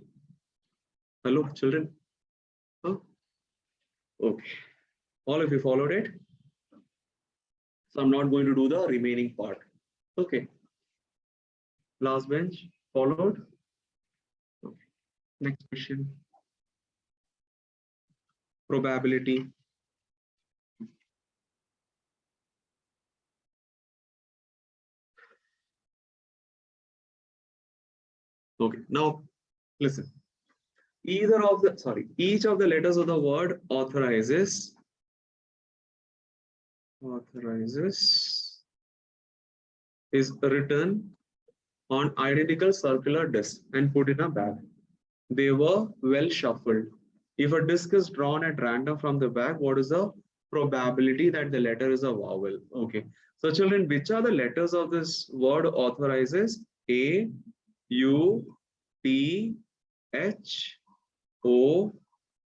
Hello, children? Huh? Okay. All of you followed it? So I'm not going to do the remaining part. Okay. Last bench, followed? Okay. Next question. Probability. Okay, now listen. Each of the letters of the word authorizes is written on identical circular disc and put in a bag. They were well shuffled. If a disc is drawn at random from the bag, what is the probability that the letter is a vowel? Okay. So children, which are the letters of this word authorizes? A, U, T, H, O,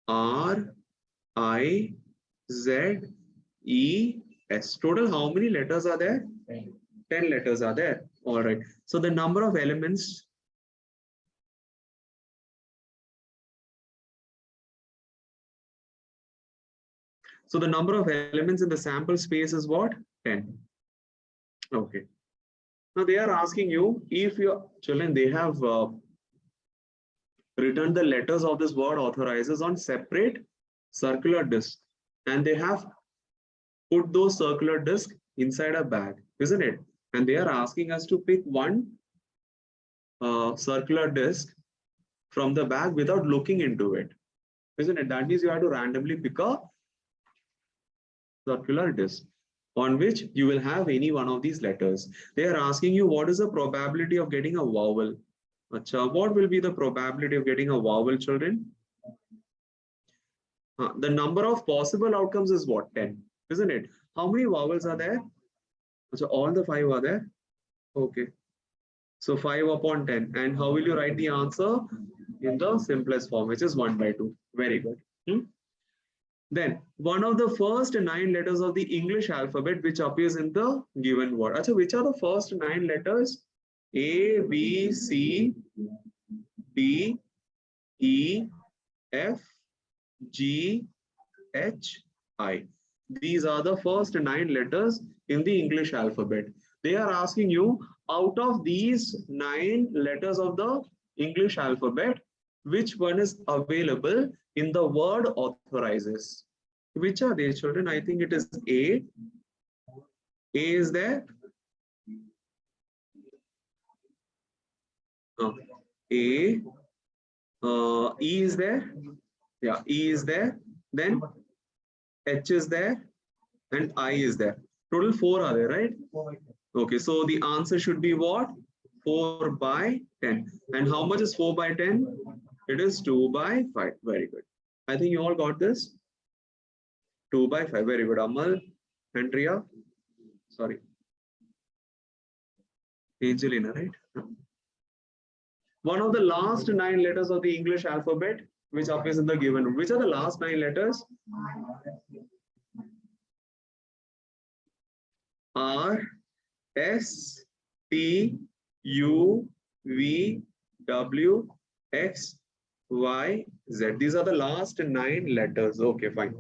R, I, Z, E, S. Total, how many letters are there? 10 letters are there. All right. So the number of elements. So the number of elements in the sample space is what? 10. Okay. Now they are asking you if your children, they have written the letters of this word authorizes on separate circular disc, and they have put those circular disc inside a bag, isn't it? And they are asking us to pick one circular disc from the bag without looking into it, isn't it? That means you have to randomly pick a circular disc on which you will have any one of these letters. They are asking you what is the probability of getting a vowel. Achha, what will be the probability of getting a vowel, children? The number of possible outcomes is what? 10, isn't it? How many vowels are there? So all the 5 are there. Okay. So 5 upon 10. And how will you write the answer? In the simplest form, which is 1 by 2. Very good. Then one of the first 9 letters of the English alphabet which appears in the given word. Achha, which are the first 9 letters? A, B, C, D, E, F, G, H, I. These are the first 9 letters in the English alphabet. They are asking you, out of these 9 letters of the English alphabet, which one is available in the word authorizes? Which are they, children? I think it is A. A is there. A. E is there. Yeah, E is there. Then H is there. And I is there. Total 4 are there, right? Okay, so the answer should be what? 4 by 10. And how much is 4 by 10? It is 2 by 5. Very good. I think you all got this. 2 by 5. Very good. Amal, Andrea. Sorry. Angelina, right? One of the last 9 letters of the English alphabet which appears in the given. Which are the last 9 letters? R, S, T, U, V, W, X, Y, Z. These are the last 9 letters. Okay, fine.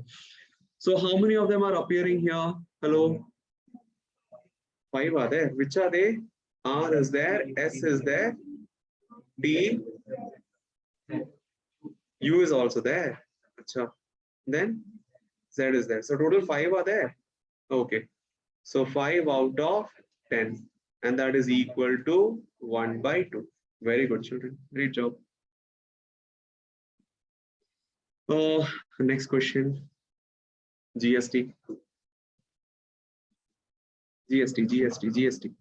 So how many of them are appearing here? Hello? 5 are there. Which are they? R is there, S is there, T, U is also there. Achha. Then Z is there. So total 5 are there. Okay. So 5 out of 10. And that is equal to 1 by 2. Very good, children. Great job. Next question. GST. GST.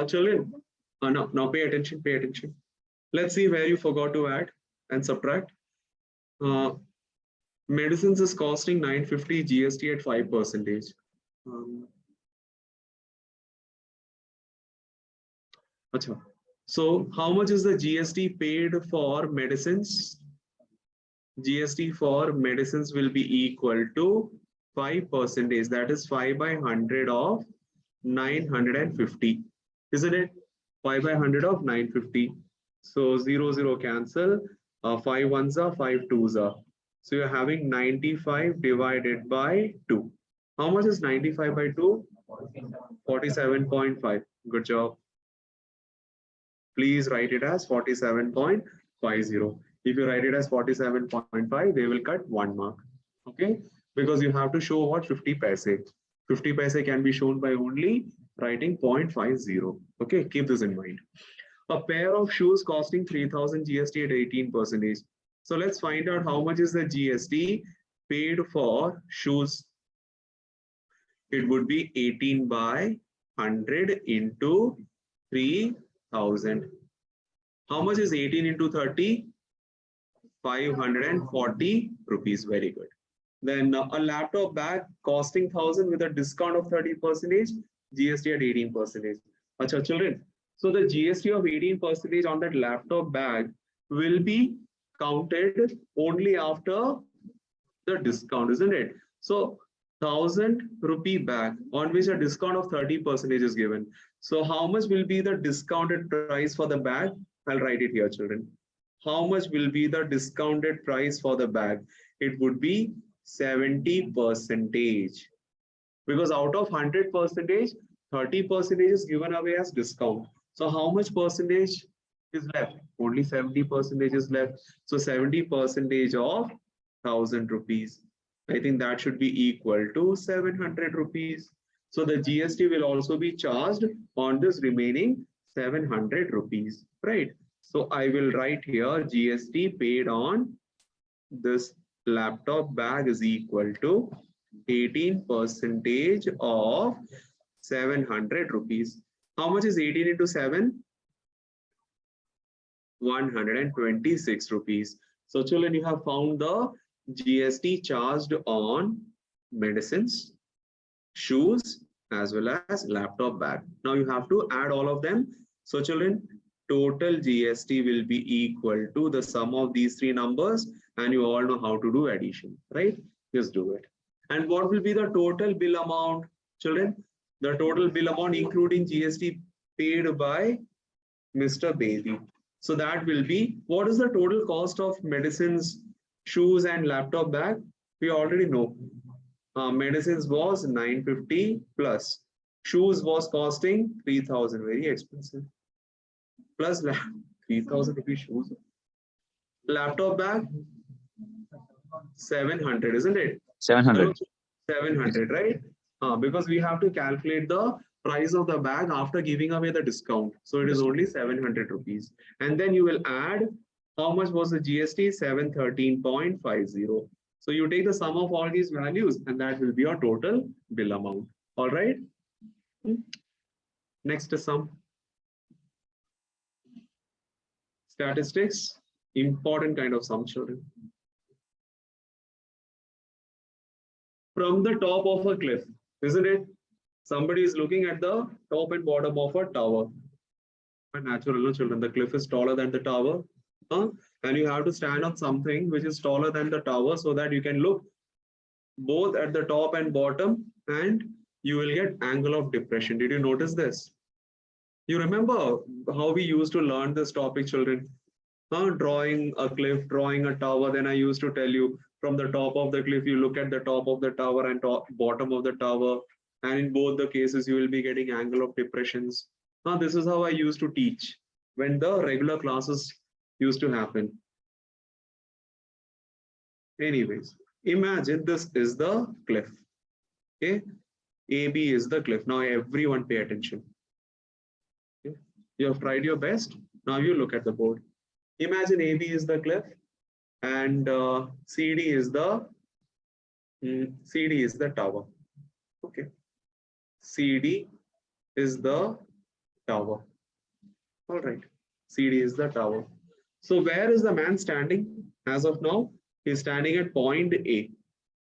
Children, now pay attention, pay attention. Let's see where you forgot to add and subtract. Medicines is costing 950, GST at 5%. So how much is the GST paid for medicines? GST for medicines will be equal to 5%. That is 5 by 100 of 950. Isn't it? 5 by 100 of 950. So 0, 0 cancel. 5 ones are 5 twos are. So you're having 95 divided by 2. How much is 95 by 2? 47.5. Good job. Please write it as 47.50. If you write it as 47.5, they will cut 1 mark. Okay? Because you have to show what 50 paise. 50 paise can be shown by only writing 0.50. Okay, keep this in mind. A pair of shoes costing 3,000 GST at 18%. So let's find out how much is the GST paid for shoes. It would be 18 by 100 into 3,000. How much is 18 into 30? 540 rupees. Very good. Then a laptop bag costing 1,000 with a discount of 30%, GST at 18%. Achha, children. So the GST of 18% on that laptop bag will be counted only after the discount, isn't it? So 1,000 rupee bag on which a discount of 30% is given. So how much will be the discounted price for the bag? I'll write it here, children. How much will be the discounted price for the bag? It would be 70%. Because out of 100%, 30% is given away as discount. So how much percentage is left? Only 70% is left. So 70% of 1,000 rupees. I think that should be equal to 700 rupees. So the GST will also be charged on this remaining 700 rupees, right? So I will write here GST paid on this laptop bag is equal to 18% of 700 rupees. How much is 18 into 7? 126 rupees. So children, you have found the GST charged on medicines, shoes, as well as laptop bag. Now you have to add all of them. So children, total GST will be equal to the sum of these three numbers, and you all know how to do addition, right? Just do it. And what will be the total bill amount, children? The total bill amount including GST paid by Mr. Bailey. So that will be, what is the total cost of medicines, shoes, and laptop bag? We already know. Medicines was 950 plus. Shoes was costing 3,000, very expensive. Plus 3,000 rupees shoes. Laptop bag 700, isn't it? 700. 700, right? Because we have to calculate the price of the bag after giving away the discount. So it is only 700 rupees. And then you will add how much was the GST? 713.50. So you take the sum of all these values and that will be your total bill amount. All right. Next is sum. Statistics, important kind of sum, children. From the top of a cliff, isn't it? Somebody is looking at the top and bottom of a tower. Natural, no, children. The cliff is taller than the tower. And you have to stand on something which is taller than the tower so that you can look both at the top and bottom and you will get angle of depression. Did you notice this? You remember how we used to learn this topic, children? Drawing a cliff, drawing a tower. Then I used to tell you from the top of the cliff, you look at the top of the tower and bottom of the tower. And in both the cases, you will be getting angle of depressions. This is how I used to teach when the regular classes used to happen. Anyways, imagine this is the cliff. Okay, AB is the cliff. Now everyone pay attention. Okay? You have tried your best. Now you look at the board. Imagine AB is the cliff and CD is the tower. Okay, CD is the tower. All right, CD is the tower. So where is the man standing as of now? He's standing at point A,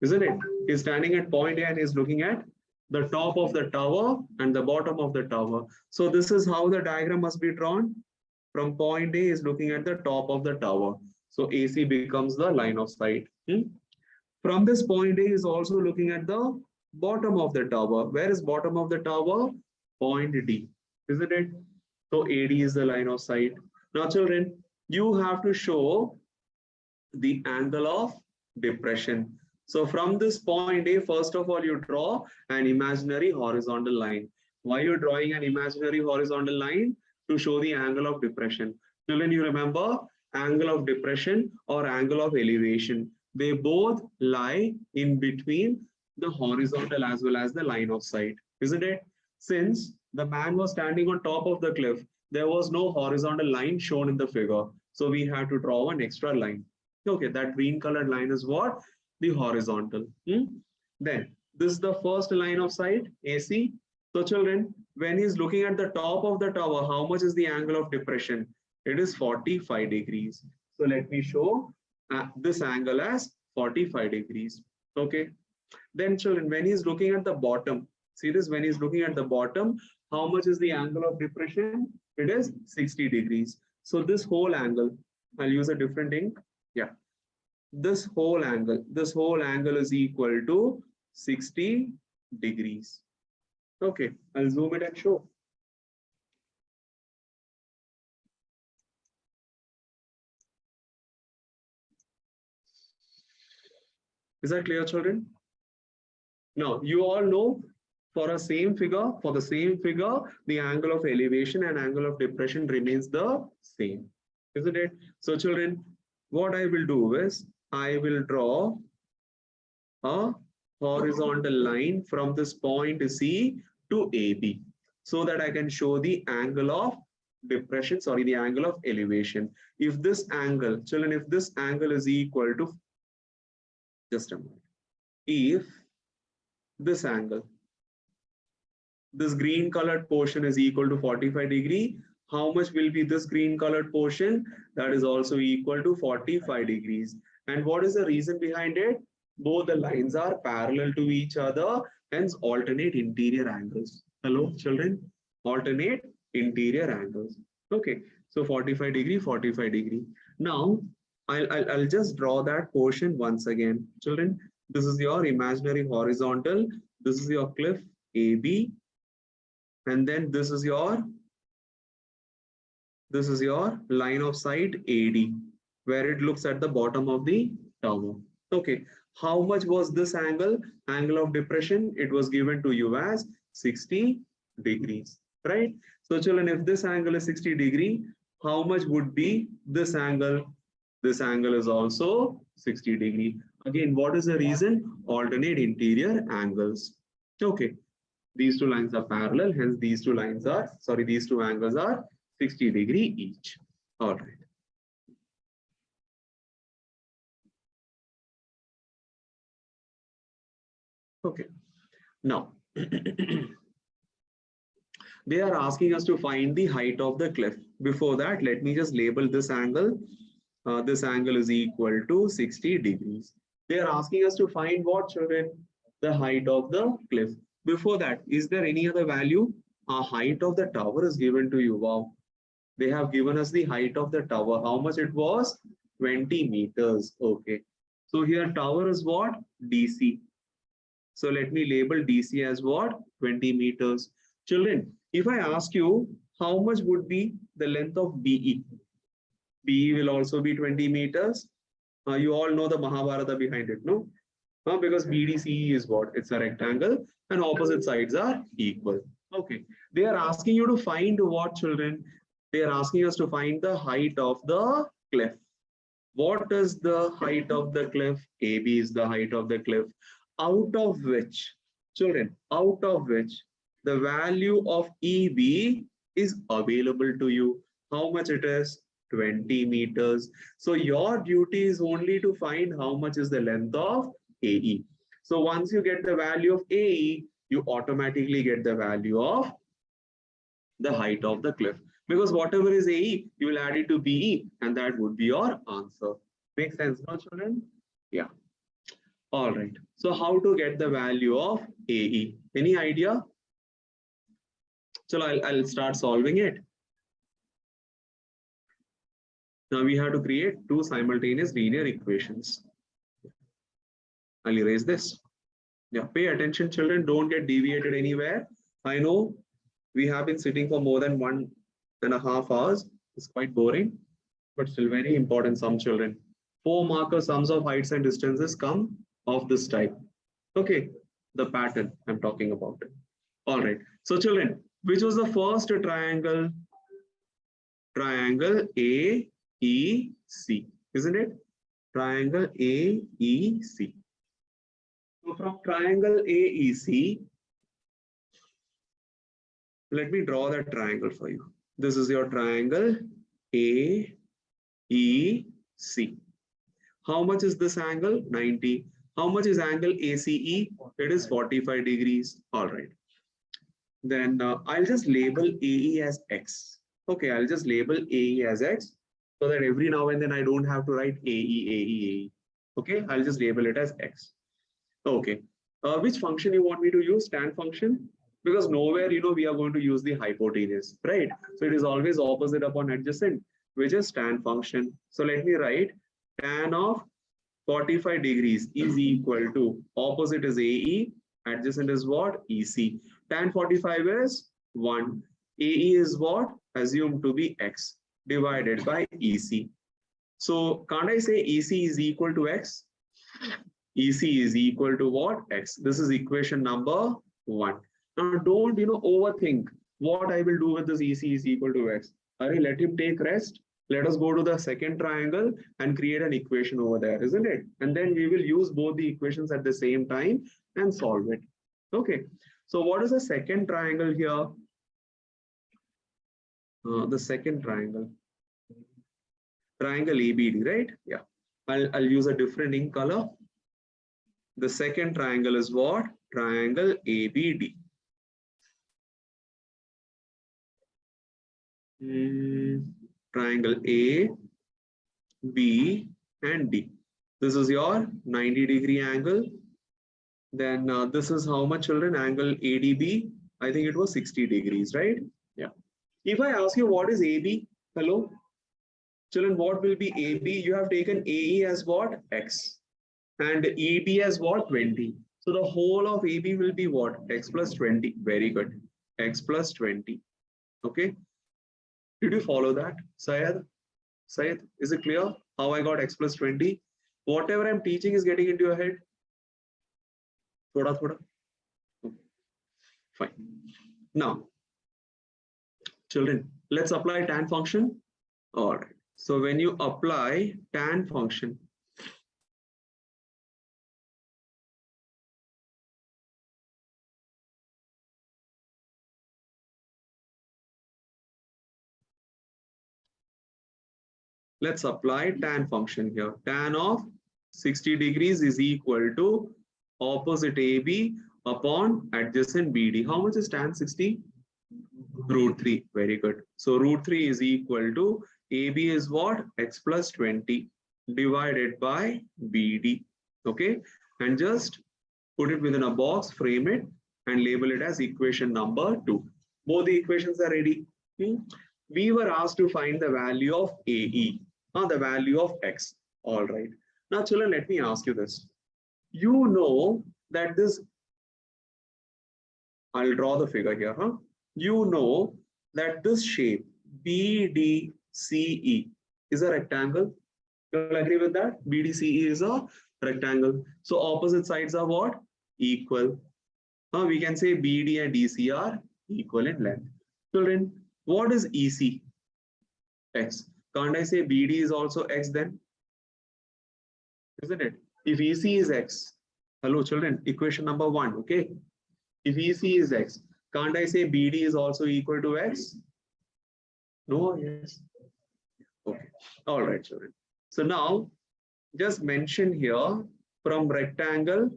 isn't it? He's standing at point A and he's looking at the top of the tower and the bottom of the tower. So this is how the diagram must be drawn. From point A is looking at the top of the tower. So AC becomes the line of sight. From this point A is also looking at the bottom of the tower. Where is bottom of the tower? Point D, isn't it? So AD is the line of sight. Now children, you have to show the angle of depression. So from this point A, first of all, you draw an imaginary horizontal line. Why are you drawing an imaginary horizontal line? To show the angle of depression. Children, you remember angle of depression or angle of elevation. They both lie in between the horizontal as well as the line of sight, isn't it? Since the man was standing on top of the cliff, there was no horizontal line shown in the figure. So we had to draw an extra line. Okay, that green colored line is what? The horizontal. Then this is the first line of sight, AC. So children, when he's looking at the top of the tower, how much is the angle of depression? It is 45 degrees. So let me show this angle as 45 degrees. Okay. Then children, when he's looking at the bottom, see this, when he's looking at the bottom, how much is the angle of depression? It is 60 degrees. So this whole angle, I'll use a different ink. Yeah. This whole angle is equal to 60 degrees. Okay, I'll zoom it and show. Is that clear, children? Now, you all know for the same figure, the angle of elevation and angle of depression remains the same, isn't it? So, children, what I will do is I will draw a horizontal line from this point C to AB so that I can show the angle of depression, sorry, the angle of elevation. If this angle, children, if this angle is equal to, just a moment, if this angle, this green colored portion is equal to 45 degree, how much will be this green colored portion? That is also equal to 45 degrees. And what is the reason behind it? Both the lines are parallel to each other, hence alternate interior angles. Hello, children? Alternate interior angles. Okay, so 45 degree, 45 degree. Now, I'll just draw that portion once again. Children, this is your imaginary horizontal. This is your cliff AB. And then this is your line of sight AD, where it looks at the bottom of the tower. Okay, how much was this angle? Angle of depression, it was given to you as 60 degrees, right? So children, if this angle is 60 degree, how much would be this angle? This angle is also 60 degree. Again, what is the reason? Alternate interior angles. Okay, these two lines are parallel, hence these two lines are, sorry, these two angles are 60 degree each. All right. Okay. Now, they are asking us to find the height of the cliff. Before that, let me just label this angle. This angle is equal to 60 degrees. They are asking us to find what, children? The height of the cliff. Before that, is there any other value? Height of the tower is given to you. Wow. They have given us the height of the tower. How much it was? 20 meters. Okay. So here tower is what? DC. So let me label DC as what? 20 meters. Children, if I ask you how much would be the length of BE? BE will also be 20 meters. You all know the Mahabharata behind it, no? Because BDCE is what? It's a rectangle and opposite sides are equal. Okay. They are asking you to find what, children? They are asking us to find the height of the cliff. What is the height of the cliff? AB is the height of the cliff. Out of which, children, out of which the value of EB is available to you. How much it is? 20 meters. So your duty is only to find how much is the length of AE. So once you get the value of AE, you automatically get the value of the height of the cliff. Because whatever is AE, you will add it to BE and that would be your answer. Make sense now, children? Yeah. All right. So how to get the value of AE? Any idea? So I'll start solving it. Now we have to create two simultaneous linear equations. I'll erase this. Yeah, pay attention, children. Don't get deviated anywhere. I know we have been sitting for more than 1.5 hours. It's quite boring, but still very important. Some children. 4 marker sums of heights and distances come of this type. Okay, the pattern I'm talking about it. All right. So children, which was the first triangle? Triangle AEC, isn't it? Triangle AEC. So from triangle AEC, let me draw that triangle for you. This is your triangle AEC. How much is this angle? 90. How much is angle ACE? It is 45 degrees. All right. Then I'll just label AE as X. Okay, I'll just label AE as X so that every now and then I don't have to write AE. Okay, I'll just label it as X. Okay. Which function you want me to use? Tan function? Because nowhere, we are going to use the hypotenuse, right? So it is always opposite upon adjacent, which is tan function. So let me write tan of 45 degrees is equal to, opposite is AE, adjacent is what? EC. Tan 45 is 1. AE is what? Assumed to be X divided by EC. So can't I say EC is equal to X? EC is equal to what? X. This is equation number 1. Now don't overthink what I will do with this EC is equal to X. Alright, let him take rest. Let us go to the second triangle and create an equation over there, isn't it? And then we will use both the equations at the same time and solve it. Okay. So what is the second triangle here? The second triangle. Triangle ABD, right? Yeah. I'll use a different ink color. The second triangle is what? Triangle ABD. Triangle A, B, and D. This is your 90-degree angle. Then this is how much, children? Angle ADB. I think it was 60 degrees, right? Yeah. If I ask you what is AB, hello? Children, what will be AB? You have taken AE as what? X. And EB as what? 20. So the whole of AB will be what? X plus 20. Very good. X plus 20. Okay. Did you follow that, Syed? Syed, is it clear how I got X plus 20? Whatever I'm teaching is getting into your head? Thoda. Okay. Fine. Now, children, let's apply tan function. All right. So when you apply tan function, let's apply tan function here. Tan of 60 degrees is equal to opposite AB upon adjacent BD. How much is tan 60? Root 3. Very good. So root 3 is equal to AB is what? X plus 20 divided by BD. Okay. And just put it within a box, frame it, and label it as equation number 2. Both the equations are ready. We were asked to find the value of AE, the value of X. All right. Now, children, let me ask you this. You know that this, I'll draw the figure here. You know that this shape BDCE is a rectangle. You'll agree with that? BDCE is a rectangle. So opposite sides are what? Equal. We can say BD and DC are equal in length. Children, what is EC? X. Can't I say BD is also X then? Isn't it? If EC is X, hello children, equation number 1, okay? If EC is X, can't I say BD is also equal to X? No, yes. Okay. All right, children. So now, just mention here from rectangle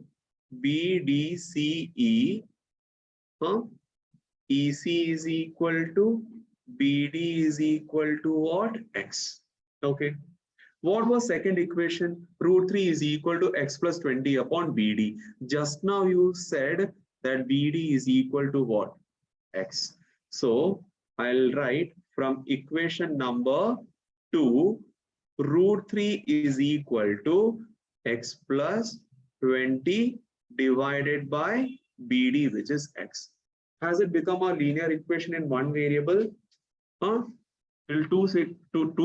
BDCE, EC is equal to BD is equal to what? X. Okay. What was second equation? Root 3 is equal to X plus 20 upon BD. Just now you said that BD is equal to what? X. So I'll write from equation number 2, root 3 is equal to X plus 20 divided by BD, which is X. Has it become a linear equation in one variable? Till 2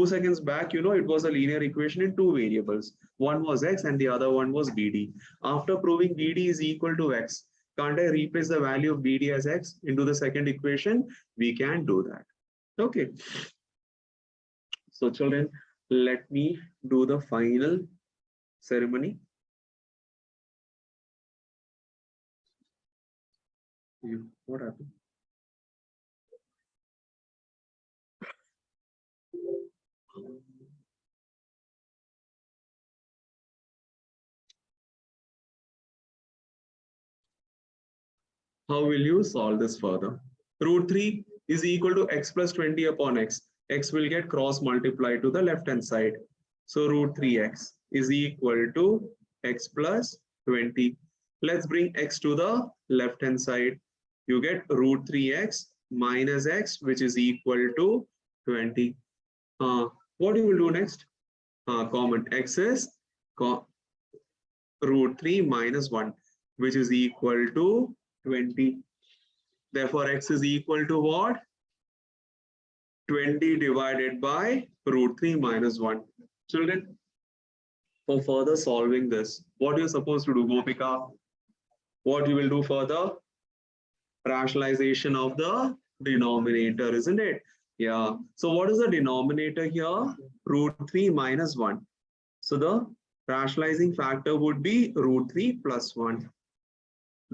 seconds back, it was a linear equation in 2 variables. One was X and the other one was BD. After proving BD is equal to X, can't I replace the value of BD as X into the second equation? We can do that. Okay. So children, let me do the final ceremony. What happened? How will you solve this further? Root 3 is equal to X plus 20 upon X. X will get cross multiplied to the left hand side. So root 3X is equal to X plus 20. Let's bring X to the left hand side. You get root 3X minus X, which is equal to 20. What you will do next? Common. X is root 3 minus 1, which is equal to 20. Therefore, x is equal to what? 20 divided by root 3 minus 1. Children, for further solving this, what you're supposed to do, Gopika? What you will do further? Rationalization of the denominator, isn't it? Yeah. So what is the denominator here? Root 3 minus 1. So the rationalizing factor would be root 3 plus 1.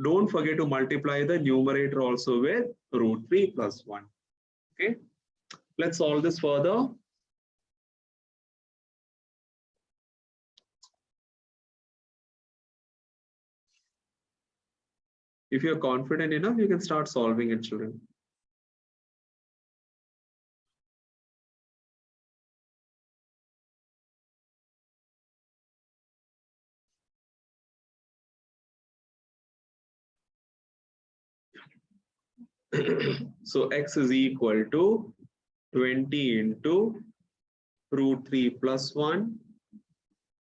Don't forget to multiply the numerator also with root 3 plus 1. Okay. Let's solve this further. If you're confident enough, you can start solving it, children. So x is equal to 20 into root 3 plus 1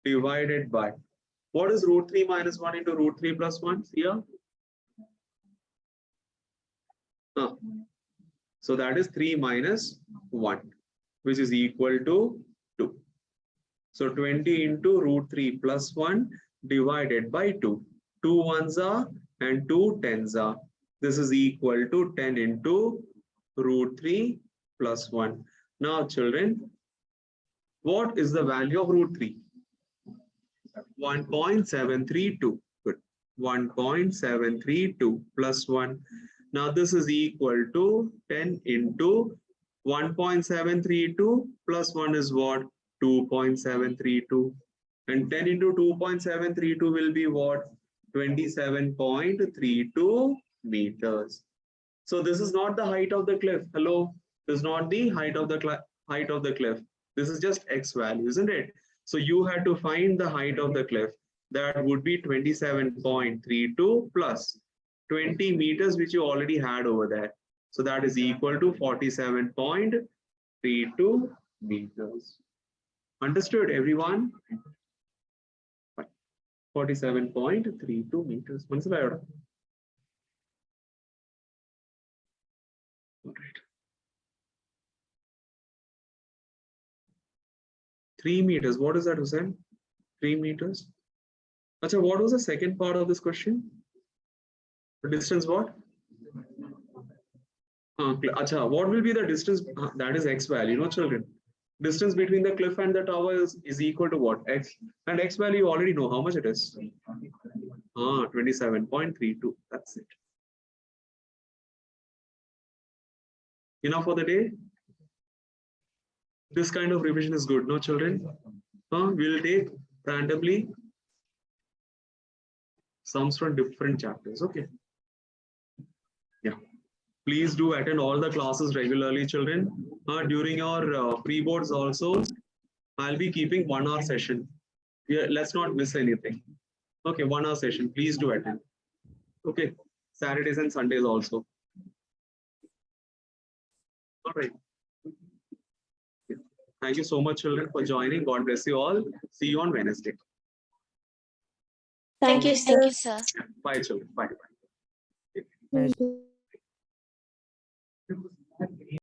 divided by, what is root 3 minus 1 into root 3 plus 1 here? So that is 3 minus 1, which is equal to 2. So 20 into root 3 plus 1 divided by 2. 2 ones are and 2 tens are. This is equal to 10 into root 3 plus 1. Now, children, what is the value of root 3? 1.732. Good. 1.732 plus 1. Now, this is equal to 10 into 1.732 plus 1 is what? 2.732. And 10 into 2.732 will be what? 27.32 meters. So this is not the height of the cliff. Hello, this is not the height of the cliff. This is just x value, isn't it? So you had to find the height of the cliff. That would be 27.32 plus 20 meters, which you already had over there. So that is equal to 47.32 meters. Understood, everyone? 47.32 meters. All right. 3 meters. What is that, Hussain? 3 meters. Acha, what was the second part of this question? The distance what? Acha, what will be the distance? That is x value, no children. Distance between the cliff and the tower is equal to what? X. And x value you already know how much it is. 27.32. That's it. Enough for the day? This kind of revision is good, no children? We'll take randomly sums from different chapters. Okay. Yeah. Please do attend all the classes regularly, children. During your pre-boards also, I'll be keeping 1 hour session. Yeah, let's not miss anything. Okay, 1 hour session. Please do attend. Okay. Saturdays and Sundays also. All right. Thank you so much, children, for joining. God bless you all. See you on Wednesday. Thank you, sir. Thank you, sir. Bye, children. Bye. Thank you.